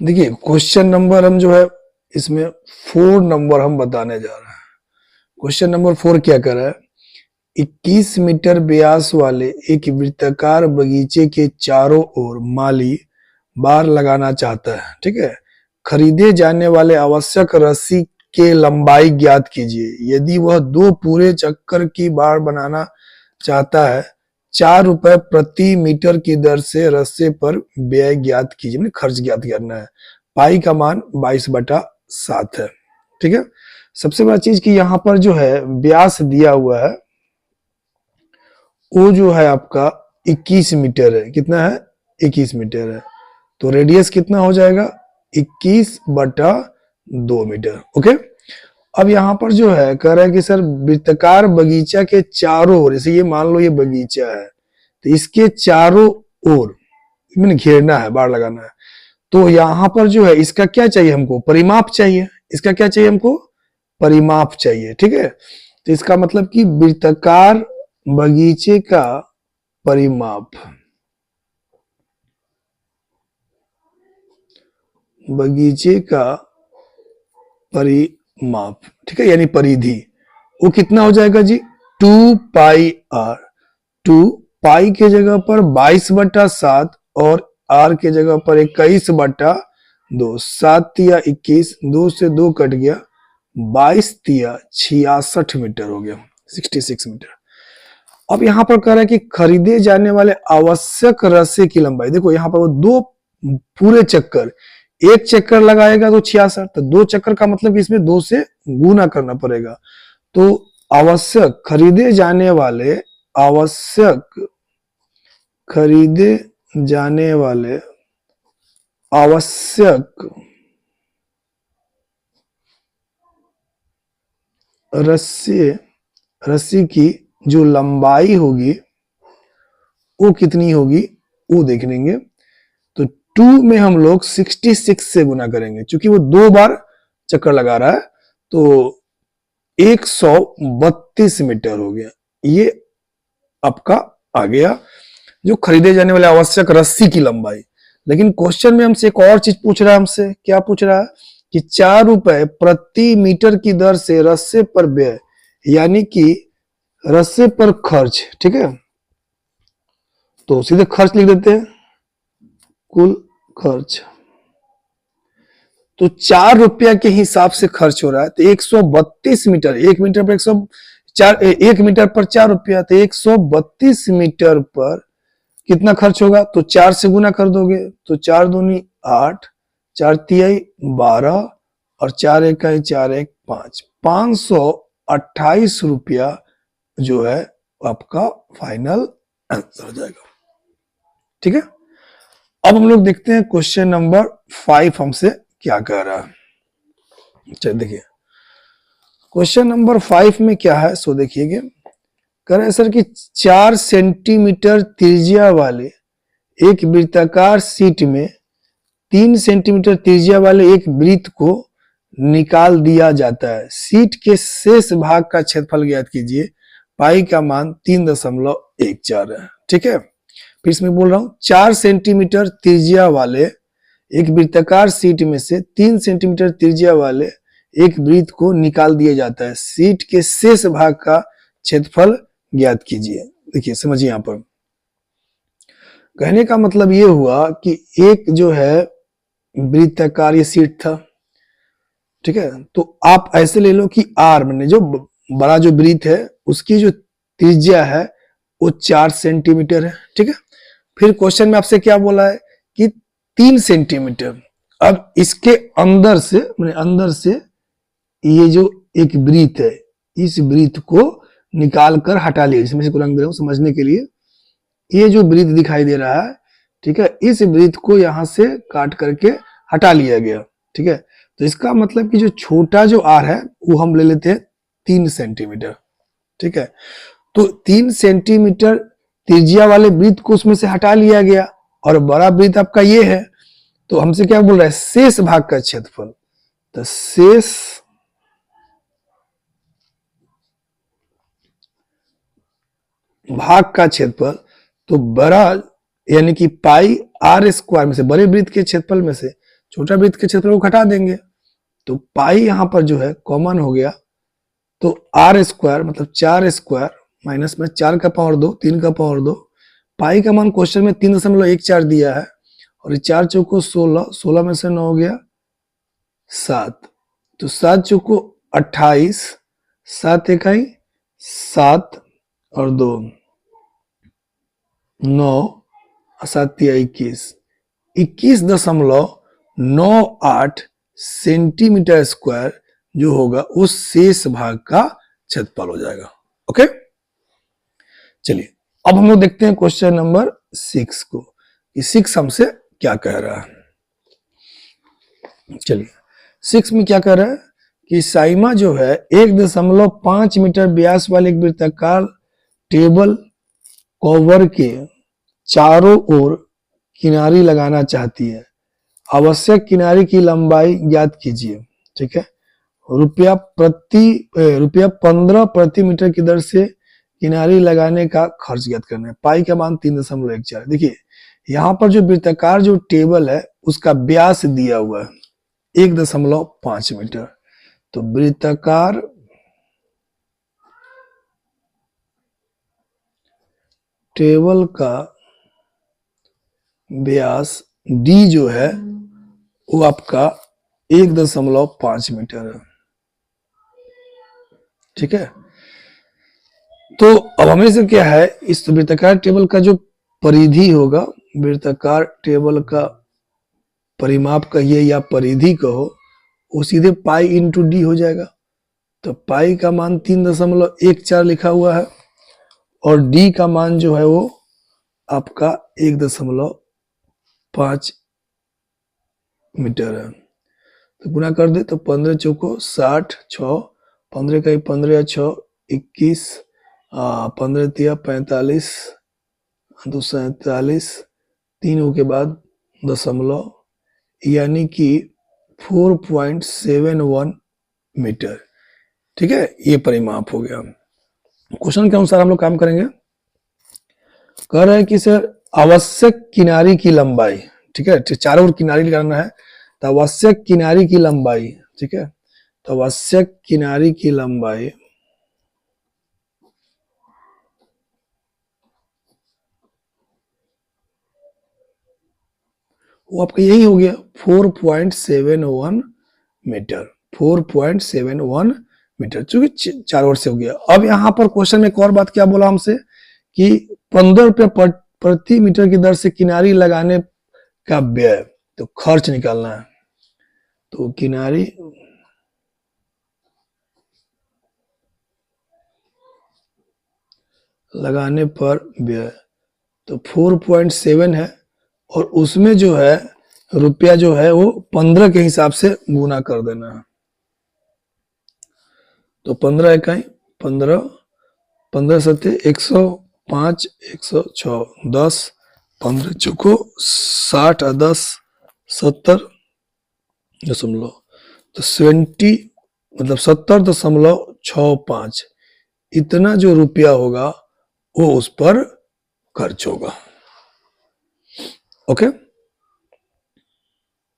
देखिए question number हम जो है इसमें 4 नंबर हम बताने जा रहे हैं। क्वेश्चन नंबर 4 क्या कर रहा है? 21 मीटर व्यास वाले एक वृत्ताकार बगीचे के चारों ओर माली बार लगाना चाहता है। ठीक है, खरीदे जाने वाले आवश्यक रस्सी के लंबाई ज्ञात कीजिए। यदि वह 2 पूरे चक्कर की बार बनाना चाहता है, 4 रुपए प्रति मीटर की दर से रस्से पर व्यय ज्ञात कीजिए, मतलब खर्च ज्ञात करना है। पाई का मान 22/7 है। ठीक है, सबसे बड़ा चीज कि यहाँ पर जो है व्यास दिया हुआ है वो जो है आपका 21 मीटर है। कितना है? 21 मीटर है। तो रेडियस कितना हो जाएगा? 21/2 मीटर। ओके, अब यहाँ पर जो है कह रहा है कि सर वृत्ताकार बगीचा के चारों ओर, जैसे ये मान लो ये बगीचा है तो इसके चारों ओर मैंने घेरना है, बाड़ लगाना है। तो यहाँ पर जो है इसका क्या चाहिए हमको? परिमाप चाहिए। इसका क्या चाहिए हमको? परिमाप चाहिए। ठीक है, तो इसका मतलब कि वृत्ताकार बगीचे का परिमाप, बगीचे का परिमाप, ठीक है, यानी परिधि, वो कितना हो जाएगा जी? 2πr। 2 पाई के जगह पर 22/7 और r के जगह पर 21/2। 7 तिया 21, 2 से 2 कट गया, 22 तिया 66 मीटर हो गया, 66 मीटर। अब यहाँ पर कह रहा है कि खरीदे जाने वाले आवश्यक रस्से की लंबाई। देखो यहाँ पर वो 2 पूरे चक्कर, एक चक्कर लगाएगा तो 66, तो 2 चक्कर का मतलब कि इसमें 2 से गुना करना पड़ेगा। तो आवश्यक खरीदे जाने वाले, आवश्यक खरीदे जाने वाले आवश्यक रस्सी की जो लंबाई होगी वो कितनी होगी वो देख लेंगे। तो 2 में हम लोग 66 से गुना करेंगे, क्योंकि वो 2 बार चक्कर लगा रहा है, तो 132 मीटर हो गया। ये आपका आ गया जो खरीदे जाने वाले आवश्यक रस्सी की लंबाई। लेकिन क्वेश्चन में हमसे एक और चीज पूछ रहा है। हमसे क्या पूछ रहा है कि 4 रुपए प्रति मीटर की दर से रस्से पर व्यय, यानी कि रस्से पर खर्च। ठीक है, तो सीधे खर्च लिख देते हैं, कुल खर्च। तो 4 रुपया के हिसाब से खर्च हो रहा है, तो 132 मीटर, 1 मीटर पर 1 मीटर पर 4 रुपया, तो 132 मीटर पर कितना खर्च होगा? तो 4 से गुना कर दोगे तो 4 दूनी 8, 4 तिहाई 12 और 4 इकाई 4 1 5, 528 रुपया जो है आपका फाइनल आंसर हो जाएगा। ठीक है, अब हम लोग देखते हैं क्वेश्चन नंबर 5 हमसे क्या कह रहा है। चलिए देखिए क्वेश्चन नंबर 5 में क्या है, सो देखिएगा। कह रहे हैं सर कि 4 सेंटीमीटर त्रिज्या वाले एक वृत्ताकार शीट में 3 सेंटीमीटर त्रिज्या वाले एक वृत्त को निकाल दिया जाता है। शीट के शेष भाग का क्षेत्रफल ज्ञात कीजिए। पाई का मान 3.14 है। ठीक है, फिर इसमें बोल रहा हूं 4 सेंटीमीटर त्रिज्या वाले एक वृत्ताकार शीट में से 3 सेंटीमीटर त्रिज्या वाले एक वृत्त को निकाल दिया जाता है। शीट के शेष भाग का क्षेत्रफल ज्ञात कीजिए। देखिए समझिए, यहां पर कहने का मतलब ये हुआ कि एक जो है वृत्ताकार ये शीट था। ठीक है, तो आप ऐसे ले लो कि आर मैंने जो बड़ा जो वृत्त है उसकी जो त्रिज्या है वो 4 सेंटीमीटर है। ठीक है, फिर क्वेश्चन में आपसे क्या बोला है कि 3 सेंटीमीटर। अब इसके अंदर से मैंने अंदर से ये जो एक वृत्त है इस वृत्त को निकाल कर हटा लिया। इसमें से रंग दे रहा हूं समझने के लिए। ये जो वृत्त दिखाई दे रहा है, ठीक है, इस वृत्त को यहां से काट करके हटा लिया गया। ठीक है, तो इसका मतलब कि जो छोटा जो आर है वो हम ले लेते हैं 3 सेंटीमीटर। ठीक है, तो 3 सेंटीमीटर त्रिज्या वाले वृत्त को उसमें से हटा लिया गया और बड़ा वृत्त आपका ये है। तो हमसे क्या बोल रहा है? शेष भाग का क्षेत्रफल। तो शेष भाग का क्षेत्रफल, तो बड़ा यानी कि पाई आर स्क्वायर में से, बड़े वृत्त के क्षेत्रफल में से छोटा वृत्त के क्षेत्रफल को घटा देंगे, तो पाई यहाँ पर जो है कॉमन हो गया, तो आर स्क्वायर मतलब 4 स्क्वायर माइनस में 4 का पावर 2, 3 का पावर 2, पाई का मान क्वेश्चन में 3.14 दिया है, और ये 4 चौको 16, 16 में से 9 हो गया 7, तो 7 चौको 28, 7 इकाई 7 और 2 9 और 7 तिया 21, 21.98 सेंटीमीटर स्क्वायर जो होगा उस शेष भाग का क्षेत्रफल हो जाएगा। ओके, चलिए अब हम लोग देखते हैं क्वेश्चन नंबर 6 को, कि 6 हमसे क्या कह रहा है। चलिए 6 में क्या कह रहा है कि साइमा जो है 1.5 मीटर व्यास वाले एक वृत्ताकार टेबल कवर के चारों ओर किनारी लगाना चाहती है, आवश्यक किनारी की लंबाई ज्ञात कीजिए। ठीक है, रुपया 15 प्रति मीटर की दर से किनारी लगाने का खर्च ज्ञात करना है। पाई का मान 3.14। देखिए यहाँ पर जो वृत्ताकार जो टेबल है उसका व्यास दिया हुआ है 1.5 मीटर, तो वृत्ताकार टेबल का व्यास डी जो है वो आपका 1.5 मीटर है। ठीक है, तो अब हमें से क्या है, इस वृत्ताकार टेबल का जो परिधि होगा, वृत्ताकार टेबल का परिमाप कहिए या परिधि कहो, वो सीधे पाई इंटू डी हो जाएगा। तो पाई का मान 3.14 लिखा हुआ है और डी का मान जो है वो आपका 1.5 मीटर है। तो गुना कर दे तो 15 चौको 60, 6 15 का 15 6 21, 15 तिया 45, 247, 3 के बाद दशमलव, यानी कि 4.71 मीटर। ठीक है, ये परिमाप हो गया। क्वेश्चन के अनुसार हम लोग काम करेंगे। कह रहे हैं कि सर आवश्यक किनारी की लंबाई, ठीक है, चारों ओर किनारी लगाना है, तो आवश्यक किनारी की लंबाई, ठीक है, तो आवश्यक किनारी की लंबाई वो आपका यही हो गया 4.71 मीटर, 4.71 मीटर, चूंकि चारों ओर से हो गया। अब यहाँ पर क्वेश्चन में एक और बात क्या बोला हमसे कि 15 रुपये प्रति मीटर की दर से किनारी लगाने का व्यय, तो खर्च निकालना है। तो किनारी लगाने पर व्यय तो 4.7 है, और उसमें जो है रुपया जो है वो 15 के हिसाब से गुना कर देना है। तो 15 इकाई 15, 15 सत्य 105, 106, 10, 15 चौको 60 और 10 70., तो 70 मतलब 70.65, इतना जो रुपया होगा वो उस पर खर्च होगा। ओके।